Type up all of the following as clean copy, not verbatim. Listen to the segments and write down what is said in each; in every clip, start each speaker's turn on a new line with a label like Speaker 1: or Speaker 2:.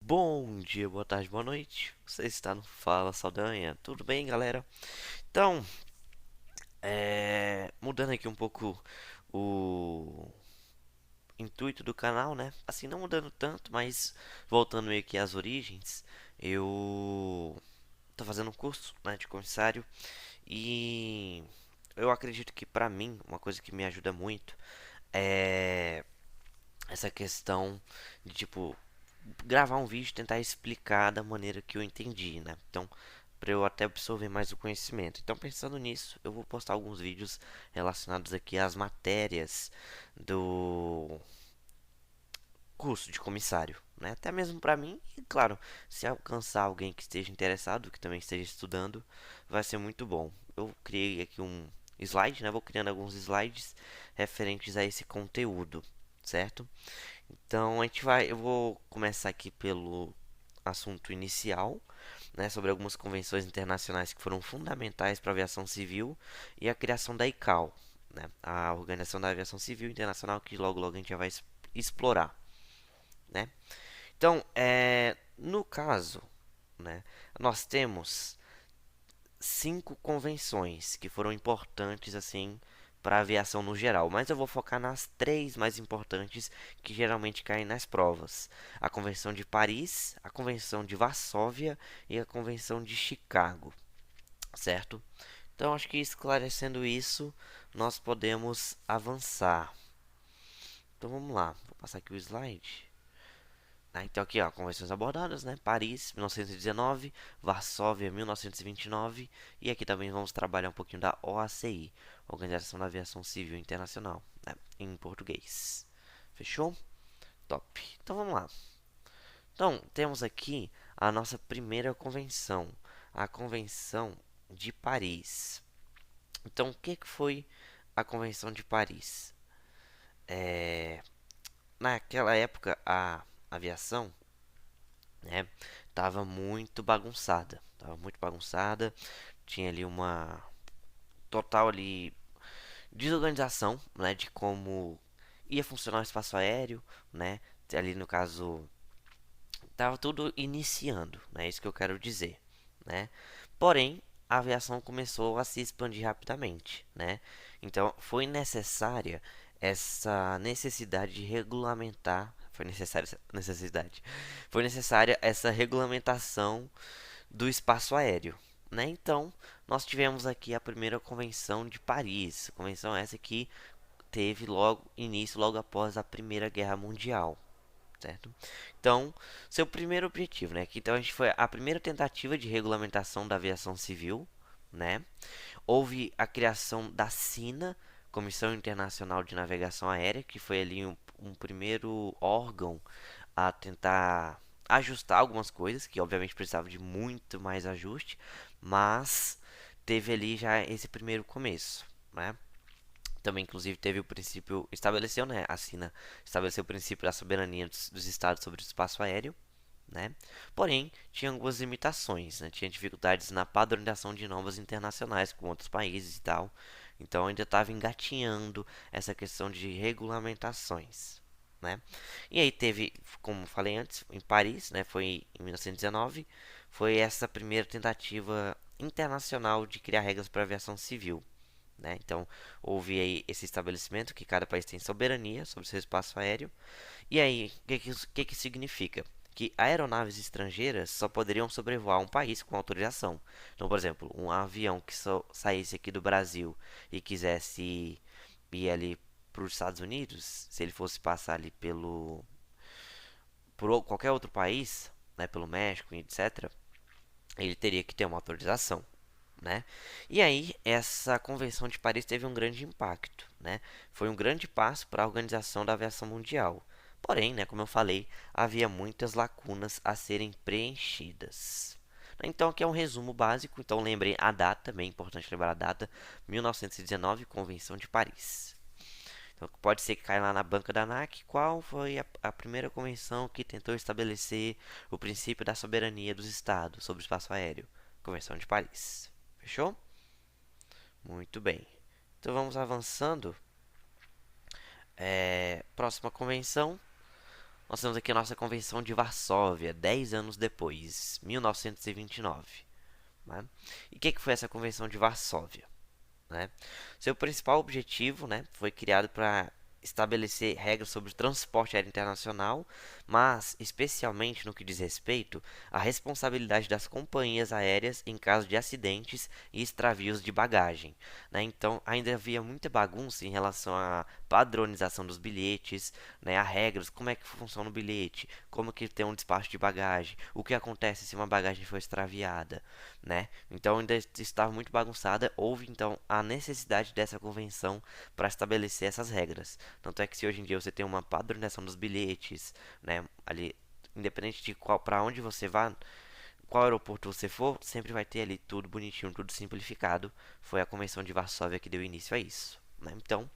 Speaker 1: Bom dia, boa tarde, boa noite. Você está no Fala Saldanha. Tudo bem, galera? Então, mudando aqui um pouco o intuito do canal, né? Assim, não mudando tanto, mas voltando meio que às origens, eu tô fazendo um curso, né, de comissário e eu acredito que pra mim, uma coisa que me ajuda muito é essa questão de tipo gravar um vídeo e tentar explicar da maneira que eu entendi, né? Então, para eu até absorver mais o conhecimento. Então, pensando nisso, eu vou postar alguns vídeos relacionados aqui às matérias do curso de comissário, né? Até mesmo para mim, e claro, se alcançar alguém que esteja interessado, que também esteja estudando, vai ser muito bom. Eu criei aqui um slide, né? Vou criando alguns slides referentes a esse conteúdo, certo? Então eu vou começar aqui pelo assunto inicial, né, sobre algumas convenções internacionais que foram fundamentais para a aviação civil e a criação da ICAO, né, a Organização da Aviação Civil Internacional que logo logo a gente já vai explorar, né? Então, no caso, né, nós temos cinco convenções que foram importantes assim para a aviação no geral, mas eu vou focar nas três mais importantes que geralmente caem nas provas: a Convenção de Paris, a Convenção de Varsóvia e a Convenção de Chicago, certo? Então acho que esclarecendo isso, nós podemos avançar. Então vamos lá, vou passar aqui o slide. Então aqui, ó, convenções abordadas, né? Paris, 1919, Varsóvia, 1929, e aqui também vamos trabalhar um pouquinho da OACI, Organização da Aviação Civil Internacional, né? Em português. Fechou? Top. Então vamos lá. Então, temos aqui a nossa primeira convenção, a Convenção de Paris. Então, o que foi a Convenção de Paris? Naquela época, a aviação, né, tava muito bagunçada, tinha ali uma total ali desorganização, né, de como ia funcionar o espaço aéreo, né, ali no caso tava tudo iniciando, né, isso que eu quero dizer, né, porém a aviação começou a se expandir rapidamente, né, então foi necessária essa necessidade de regulamentar, foi necessária essa regulamentação do espaço aéreo, né? Então, nós tivemos aqui a primeira convenção de Paris, convenção essa que teve logo início logo após a Primeira Guerra Mundial, certo? Então, seu primeiro objetivo, né? Que então a gente foi a primeira tentativa de regulamentação da aviação civil, né? Houve a criação da SINA, Comissão Internacional de Navegação Aérea, que foi ali um primeiro órgão a tentar ajustar algumas coisas, que obviamente precisava de muito mais ajuste, mas teve ali já esse primeiro começo, né? Também, inclusive, teve o princípio, estabeleceu, né, a SINA estabeleceu o princípio da soberania dos estados sobre o espaço aéreo, né? Porém, tinha algumas limitações, né? Tinha dificuldades na padronização de normas internacionais com outros países e tal. Então, ainda estava engatinhando essa questão de regulamentações, né? E aí teve, como falei antes, em Paris, né? Foi em 1919, foi essa primeira tentativa internacional de criar regras para a aviação civil, né? Então, houve aí esse estabelecimento que cada país tem soberania sobre seu espaço aéreo. E aí, o que que significa? Que aeronaves estrangeiras só poderiam sobrevoar um país com autorização. Então, por exemplo, um avião que só saísse aqui do Brasil e quisesse ir ali para os Estados Unidos, se ele fosse passar ali por qualquer outro país, né, pelo México, etc., ele teria que ter uma autorização, né? E aí, essa Convenção de Paris teve um grande impacto, né? Foi um grande passo para a organização da aviação mundial. Porém, né, como eu falei, havia muitas lacunas a serem preenchidas. Então, aqui é um resumo básico. Então, lembrem a data, também é importante lembrar a data: 1919, Convenção de Paris. Então, pode ser que caia lá na banca da ANAC. Qual foi a primeira convenção que tentou estabelecer o princípio da soberania dos estados sobre o espaço aéreo? Convenção de Paris. Fechou? Muito bem. Então vamos avançando. Próxima convenção, nós temos aqui a nossa Convenção de Varsóvia, 10 anos depois, 1929. Né? E o que foi essa Convenção de Varsóvia? Né? Seu principal objetivo, né, foi criado para estabelecer regras sobre o transporte aéreo internacional, mas especialmente no que diz respeito à responsabilidade das companhias aéreas em caso de acidentes e extravios de bagagem. Né? Então, ainda havia muita bagunça em relação à padronização dos bilhetes, né, a regras, como é que funciona o bilhete, como que tem um despacho de bagagem, o que acontece se uma bagagem for extraviada, né? Então ainda estava muito bagunçada. Houve então a necessidade dessa convenção para estabelecer essas regras. Tanto é que se hoje em dia você tem uma padronização dos bilhetes, né, ali, independente de qual para onde você vá, qual aeroporto você for, sempre vai ter ali tudo bonitinho, tudo simplificado. Foi a Convenção de Varsóvia que deu início a isso. Né? Então,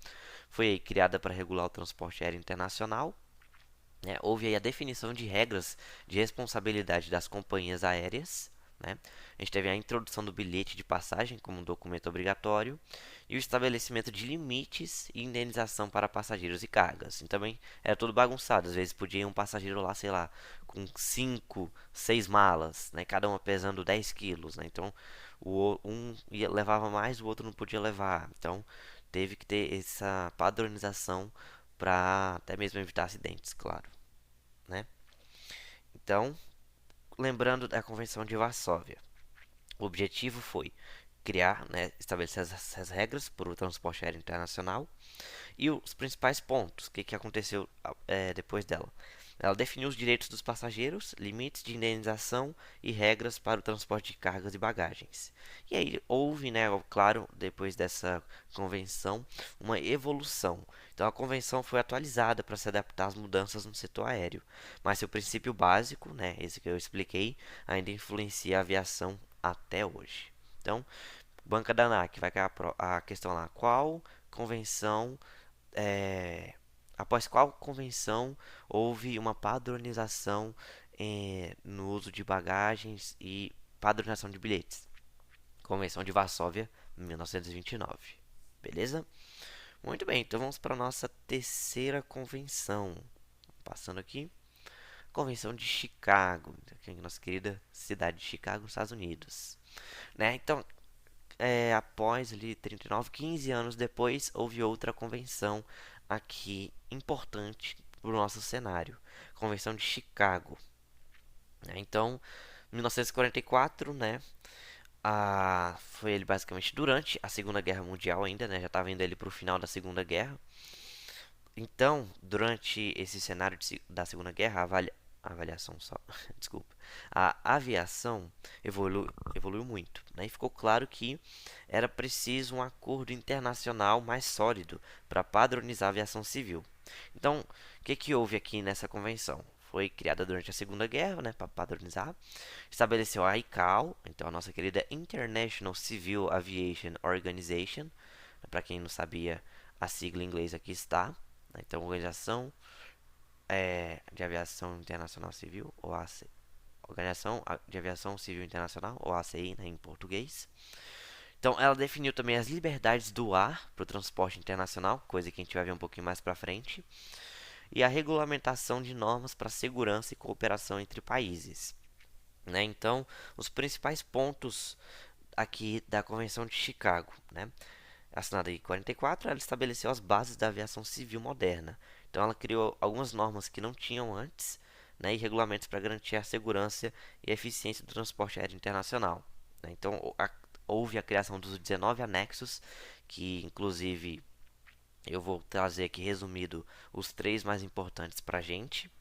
Speaker 1: foi aí criada para regular o transporte aéreo internacional. Né? Houve aí a definição de regras de responsabilidade das companhias aéreas. Né? A gente teve a introdução do bilhete de passagem como um documento obrigatório e o estabelecimento de limites e indenização para passageiros e cargas. E também era tudo bagunçado. Às vezes podia ir um passageiro lá, sei lá, com 5, 6 malas, né? Cada uma pesando 10 quilos. Né? Então levava mais, o outro não podia levar. Então teve que ter essa padronização para até mesmo evitar acidentes, claro. Né? Então, lembrando da Convenção de Varsóvia, o objetivo foi criar, né, estabelecer as regras para o transporte aéreo internacional e os principais pontos, o que aconteceu depois dela. Ela definiu os direitos dos passageiros, limites de indenização e regras para o transporte de cargas e bagagens. E aí houve, né, claro, depois dessa convenção, uma evolução. Então a convenção foi atualizada para se adaptar às mudanças no setor aéreo, mas seu princípio básico, né, esse que eu expliquei, ainda influencia a aviação até hoje. Então, banca da ANAC, vai cair a questão lá, qual convenção após qual convenção houve uma padronização no uso de bagagens e padronização de bilhetes? Convenção de Varsóvia, 1929. Beleza? Muito bem, então vamos para a nossa terceira convenção. Passando aqui, Convenção de Chicago, aqui é a nossa querida cidade de Chicago, nos Estados Unidos. Né? Então, após ali 39, 15 anos depois, houve outra convenção aqui importante para o nosso cenário, Convenção de Chicago. Né? Então, 1944, né, foi ele basicamente durante a Segunda Guerra Mundial ainda, né, já estava indo ele para o final da Segunda Guerra. Então, durante esse cenário da Segunda Guerra, a avaliação só, desculpa, a aviação evoluiu muito, né? E ficou claro que era preciso um acordo internacional mais sólido para padronizar a aviação civil. Então, o que houve aqui nessa convenção? Foi criada durante a Segunda Guerra, né, para padronizar. Estabeleceu a ICAO, então a nossa querida International Civil Aviation Organization. Para quem não sabia, a sigla em inglês aqui está. Né? Então, Organização de Aviação Internacional Civil, OAC, Organização de Aviação Civil Internacional, OACI, né, em português. Então, ela definiu também as liberdades do ar para o transporte internacional, coisa que a gente vai ver um pouquinho mais para frente, e a regulamentação de normas para segurança e cooperação entre países. Né? Então, os principais pontos aqui da Convenção de Chicago, né? Assinada em 44, ela estabeleceu as bases da aviação civil moderna. Então, ela criou algumas normas que não tinham antes, né, e regulamentos para garantir a segurança e a eficiência do transporte aéreo internacional. Né? Então, houve a criação dos 19 anexos, que inclusive eu vou trazer aqui resumido os três mais importantes para a gente.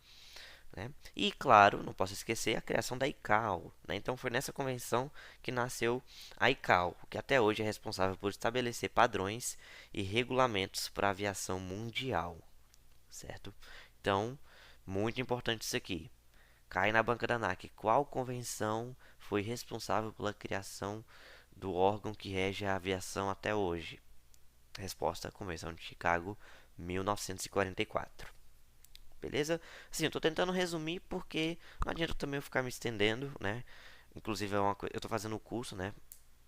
Speaker 1: Né? E, claro, não posso esquecer a criação da ICAO. Né? Então, foi nessa convenção que nasceu a ICAO, que até hoje é responsável por estabelecer padrões e regulamentos para a aviação mundial. Certo? Então, muito importante isso aqui. Cai na banca da ANAC. Qual convenção foi responsável pela criação do órgão que rege a aviação até hoje? Resposta: Convenção de Chicago, 1944. Beleza? Assim, eu tô tentando resumir porque não adianta também eu ficar me estendendo, né? Inclusive, eu tô fazendo o curso, né?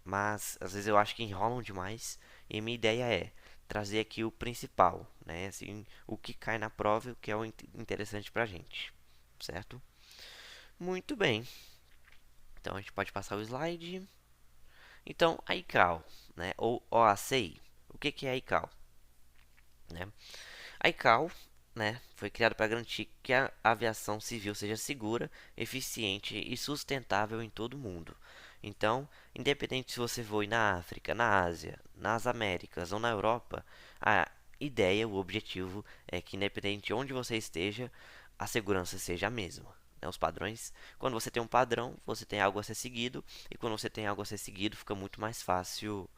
Speaker 1: Mas às vezes eu acho que enrolam demais. E minha ideia é trazer aqui o principal, né? Assim, o que cai na prova e o que é o interessante pra gente, certo? Muito bem. Então a gente pode passar o slide. Então, a ICAO, né, ou OACI. O que é a ICAO? Né? A ICAO, né, foi criada para garantir que a aviação civil seja segura, eficiente e sustentável em todo o mundo. Então, independente se você voe na África, na Ásia, nas Américas ou na Europa, a ideia, o objetivo é que independente de onde você esteja, a segurança seja a mesma. Né? Os padrões, quando você tem um padrão, você tem algo a ser seguido, e quando você tem algo a ser seguido, fica muito mais fácil,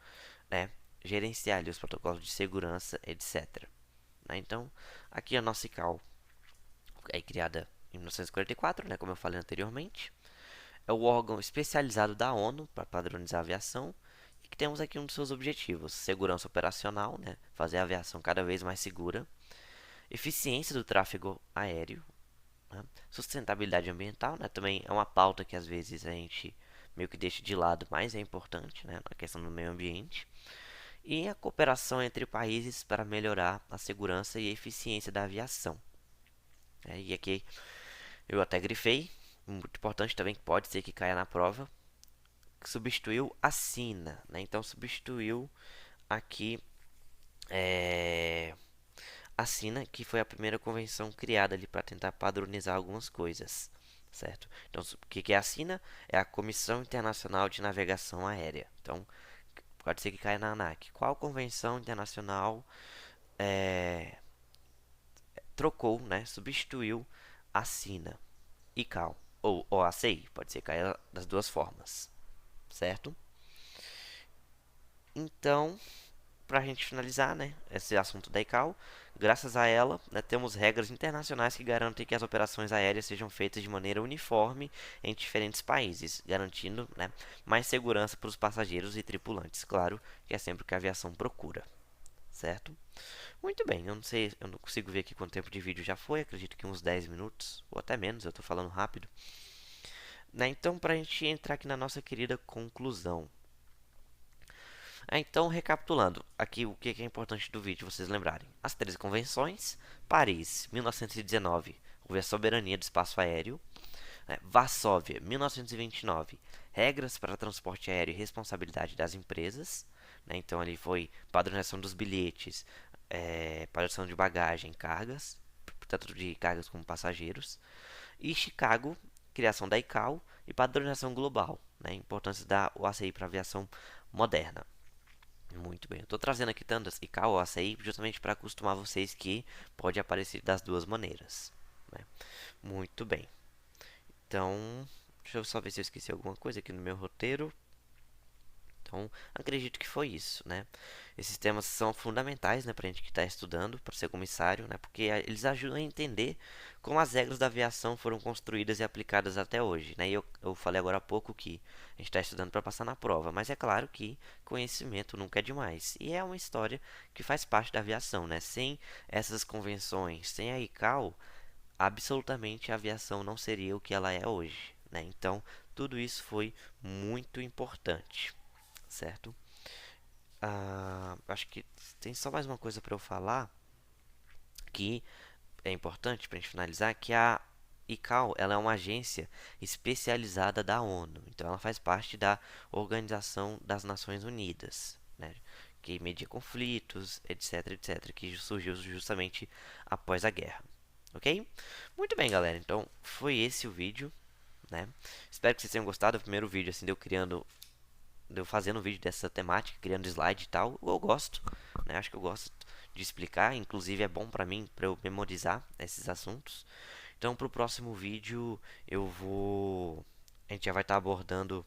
Speaker 1: né, gerenciar ali os protocolos de segurança, etc. Né? Então, aqui a nossa ICAO é criada em 1944, né, como eu falei anteriormente. É o órgão especializado da ONU para padronizar a aviação e que temos aqui um dos seus objetivos: segurança operacional, né, fazer a aviação cada vez mais segura, eficiência do tráfego aéreo, né, sustentabilidade ambiental, né, também é uma pauta que às vezes a gente meio que deixa de lado, mas é importante, né, na questão do meio ambiente, e a cooperação entre países para melhorar a segurança e a eficiência da aviação. E aqui eu até grifei, muito importante também, que pode ser que caia na prova, que substituiu a SINA, né? Então substituiu aqui a SINA, que foi a primeira convenção criada ali para tentar padronizar algumas coisas, certo? Então o que é a SINA? É a Comissão Internacional de Navegação Aérea. Então pode ser que caia na ANAC. Qual convenção internacional trocou, né? Substituiu a SINA? ICAO ou OACI, pode ser cair das duas formas, certo? Então, para a gente finalizar, né, esse assunto da ICAO, graças a ela, né, temos regras internacionais que garantem que as operações aéreas sejam feitas de maneira uniforme em diferentes países, garantindo, né, mais segurança para os passageiros e tripulantes. Claro que é sempre o que a aviação procura, certo? Muito bem, eu não sei, eu não consigo ver aqui quanto tempo de vídeo já foi, acredito que uns 10 minutos, ou até menos, eu estou falando rápido. Né? Então, para a gente entrar aqui na nossa querida conclusão. Então, recapitulando, aqui o que é importante do vídeo vocês lembrarem. As 13 convenções, Paris, 1919, houve a soberania do espaço aéreo. Varsóvia, 1929, regras para transporte aéreo e responsabilidade das empresas. Então, ali foi padronização dos bilhetes, padronização de bagagem, cargas, tanto de cargas como passageiros. E Chicago, criação da ICAO e padronização global, né? Importância da OACI para a aviação moderna. Muito bem, eu estou trazendo aqui tantas ICAO ou OACI justamente para acostumar vocês que pode aparecer das duas maneiras. Né? Muito bem, então deixa eu só ver se eu esqueci alguma coisa aqui no meu roteiro. Então, acredito que foi isso, né? Esses temas são fundamentais, né, para a gente que está estudando, para ser comissário, né? Porque eles ajudam a entender como as regras da aviação foram construídas e aplicadas até hoje, né? E eu falei agora há pouco que a gente está estudando para passar na prova, mas é claro que conhecimento nunca é demais. E é uma história que faz parte da aviação, né? Sem essas convenções, sem a ICAO, absolutamente a aviação não seria o que ela é hoje, né? Então, tudo isso foi muito importante, certo? Acho que tem só mais uma coisa para eu falar que é importante para a gente finalizar, que a ICAO ela é uma agência especializada da ONU, então ela faz parte da Organização das Nações Unidas, né, que media conflitos, etc, etc, que surgiu justamente após a guerra, ok? Muito bem, galera, então foi esse o vídeo, né? Espero que vocês tenham gostado do primeiro vídeo, assim, de eu fazendo um vídeo dessa temática, criando slide e tal. Eu gosto, né? Acho que eu gosto de explicar, inclusive é bom pra mim, pra eu memorizar esses assuntos. Então, pro próximo vídeo, a gente já vai estar abordando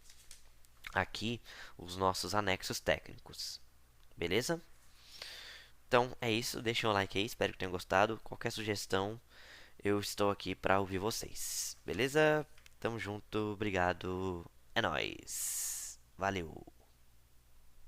Speaker 1: aqui os nossos anexos técnicos, beleza? Então, é isso, deixem um like aí, espero que tenham gostado. Qualquer sugestão, eu estou aqui pra ouvir vocês, beleza? Tamo junto, obrigado, é nóis, valeu!